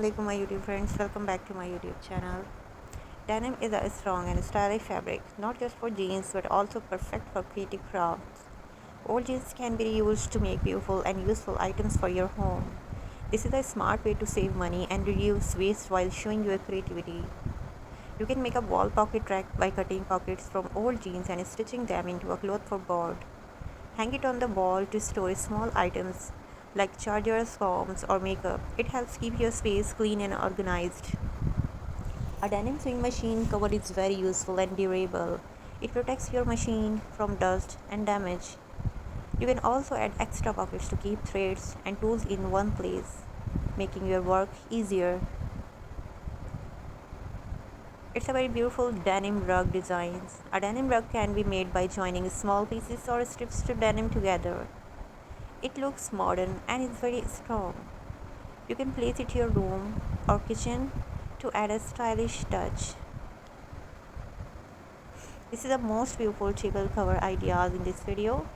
Assalamualaikum my YouTube friends, welcome back to my YouTube channel. Denim is a strong and stylish fabric, not just for jeans but also perfect for creative crafts. Old jeans can be reused to make beautiful and useful items for your home. This is a smart way to save money and reduce waste while showing your creativity. You can make a wall pocket rack by cutting pockets from old jeans and stitching them into a cloth for board. Hang it on the wall to store small items like chargers, phones, or makeup. It helps keep your space clean and organized. A denim sewing machine cover is very useful and durable. It protects your machine from dust and damage. You can also add extra pockets to keep threads and tools in one place, making your work easier. It's a very beautiful denim rug designs. A denim rug can be made by joining small pieces or strips to denim together. It looks modern and is very strong. You can place it in your room or kitchen to add a stylish touch. This is the most beautiful table cover ideas in this video.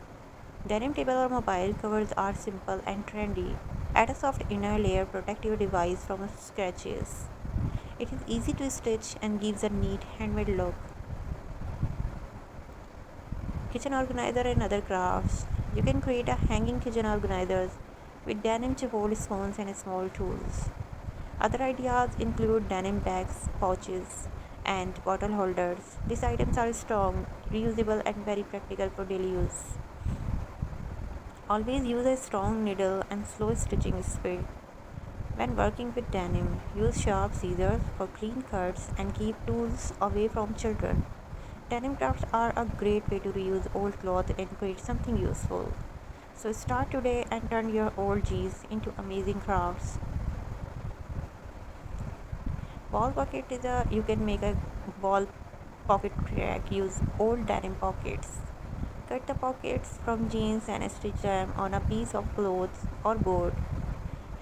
Denim table or mobile covers are simple and trendy. Add a soft inner layer, protect your device from scratches. It is easy to stitch and gives a neat handmade look. Kitchen organizer and other crafts. You can create a hanging kitchen organizers with denim to hold spoons and small tools. Other ideas include denim bags, pouches, and bottle holders. These items are strong, reusable, and very practical for daily use. Always use a strong needle and slow stitching speed. When working with denim, use sharp scissors for clean cuts and keep tools away from children. Denim crafts are a great way to reuse old cloth and create something useful. So start today and turn your old jeans into amazing crafts. Wall pocket you can make a wall pocket rack. Use old denim pockets. Cut the pockets from jeans and stitch them on a piece of cloth or board.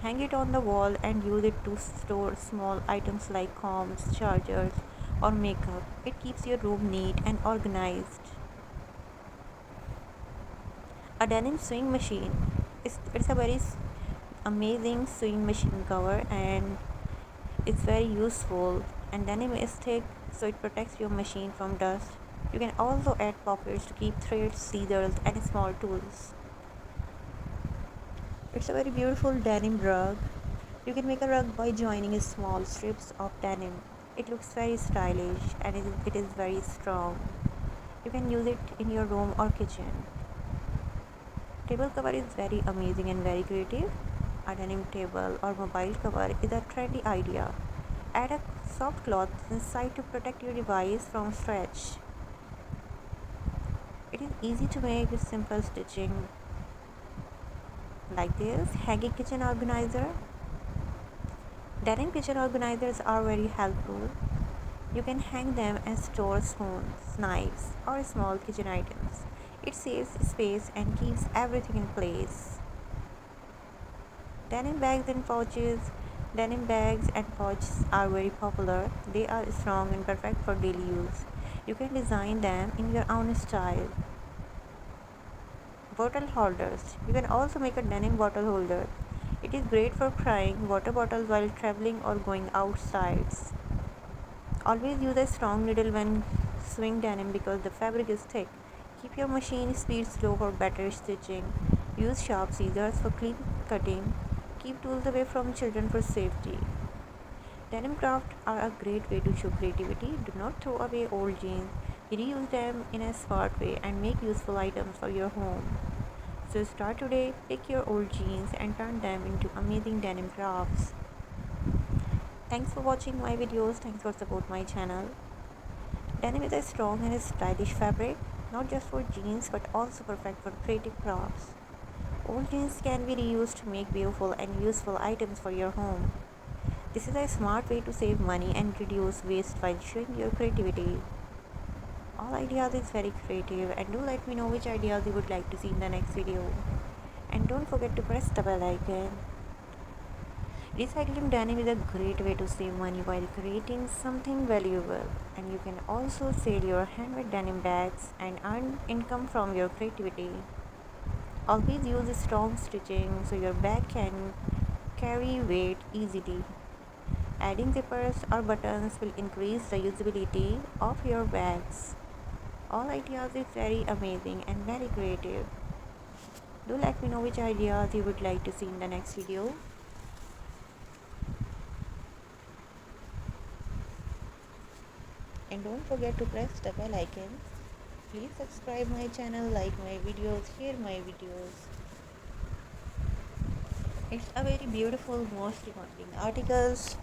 Hang it on the wall and use it to store small items like combs, chargers, or makeup. It keeps your room neat and organized. A denim sewing machine. It's a very amazing sewing machine cover and it's very useful, and denim is thick so it protects your machine from dust. You can also add pockets to keep threads, scissors, and small tools. It's a very beautiful denim rug. You can make a rug by joining small strips of denim. It looks very stylish and it is very strong. You can use it in your room or kitchen. Table cover is very amazing and very creative. A denim table or mobile cover is a trendy idea. Add a soft cloth inside to protect your device from stretch. It is easy to make with simple stitching like this. Hanging kitchen organizer. Denim kitchen organizers are very helpful. You can hang them and store spoons, knives, or small kitchen items. It saves space and keeps everything in place. Denim bags and pouches. Denim bags and pouches are very popular. They are strong and perfect for daily use. You can design them in your own style. Bottle holders. You can also make a denim bottle holder. It is great for carrying water bottles while traveling or going outside. Always use a strong needle when sewing denim because the fabric is thick. Keep your machine speed slow for better stitching. Use sharp scissors for clean cutting. Keep tools away from children for safety. Denim crafts are a great way to show creativity. Do not throw away old jeans. Reuse them in a smart way and make useful items for your home. So start today, take your old jeans and turn them into amazing denim crafts. Thanks for watching my videos. Thanks for support my channel. Denim is a strong and stylish fabric, not just for jeans but also perfect for creative crafts. Old jeans can be reused to make beautiful and useful items for your home. This is a smart way to save money and reduce waste while showing your creativity. All ideas is very creative, and do let me know which ideas you would like to see in the next video. And don't forget to press the bell icon. Recycling denim is a great way to save money while creating something valuable, and you can also sell your handmade denim bags and earn income from your creativity. Always use strong stitching so your bag can carry weight easily. Adding zippers or buttons will increase the usability of your bags. All ideas is very amazing and very creative. Do let me know which ideas you would like to see in the next video. And don't forget to press the bell icon. Please subscribe my channel, like my videos, share my videos. It's a very beautiful, most demanding articles,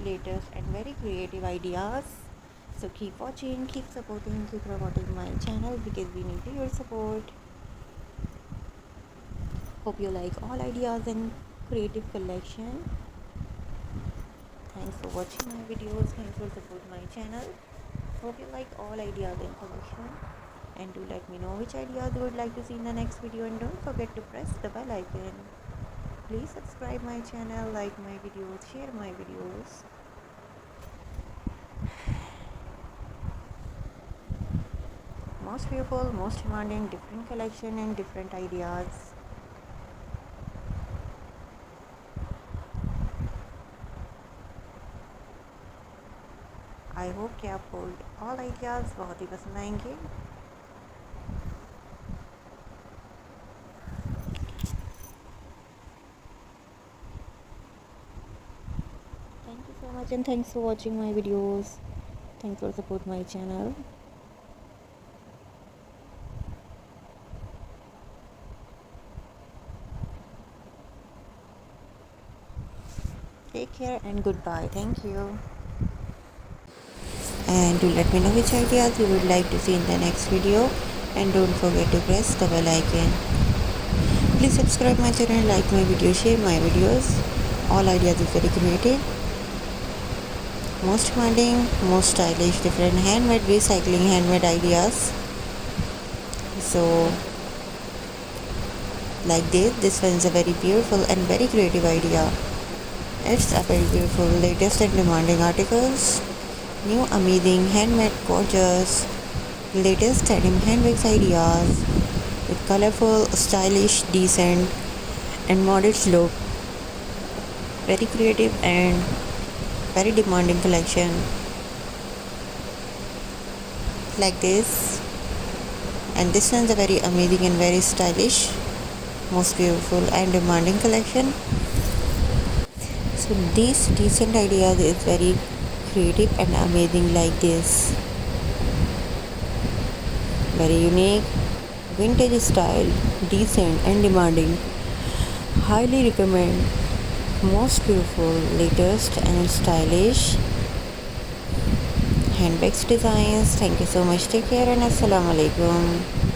latest and very creative ideas. So keep watching, keep supporting, keep promoting my channel because we need your support. Hope you like all ideas and creative collection. Thanks for watching my videos. Thanks for support my channel. Hope you like all ideas and collection. And do let me know which ideas you would like to see in the next video. And don't forget to press the bell icon. Please subscribe my channel, like my videos, share my videos. Most beautiful, most demanding, different collection and different ideas. I hope कि आपको all ideas बहुत ही पसंद आएंगे. Thank you so much and thanks for watching my videos. Thanks for support my channel. Take care and goodbye. Thank you. And do let me know which ideas you would like to see in the next video, and don't forget to press the bell icon. Please subscribe my channel, like my video, share my videos. All ideas is very creative, most demanding, most stylish, different handmade, recycling handmade ideas. So like this one is a very beautiful and very creative idea. It's a very beautiful, latest and demanding articles. New amazing handmade gorgeous latest denim handbags ideas with colorful, stylish, decent and modest look. Very creative and very demanding collection like this. And this one's a very amazing and very stylish, most beautiful and demanding collection. So these decent ideas is very creative and amazing like this. Very unique, vintage style, decent and demanding. Highly recommend. Most beautiful, latest and stylish handbags designs. Thank you so much. Take care and assalamu alaikum.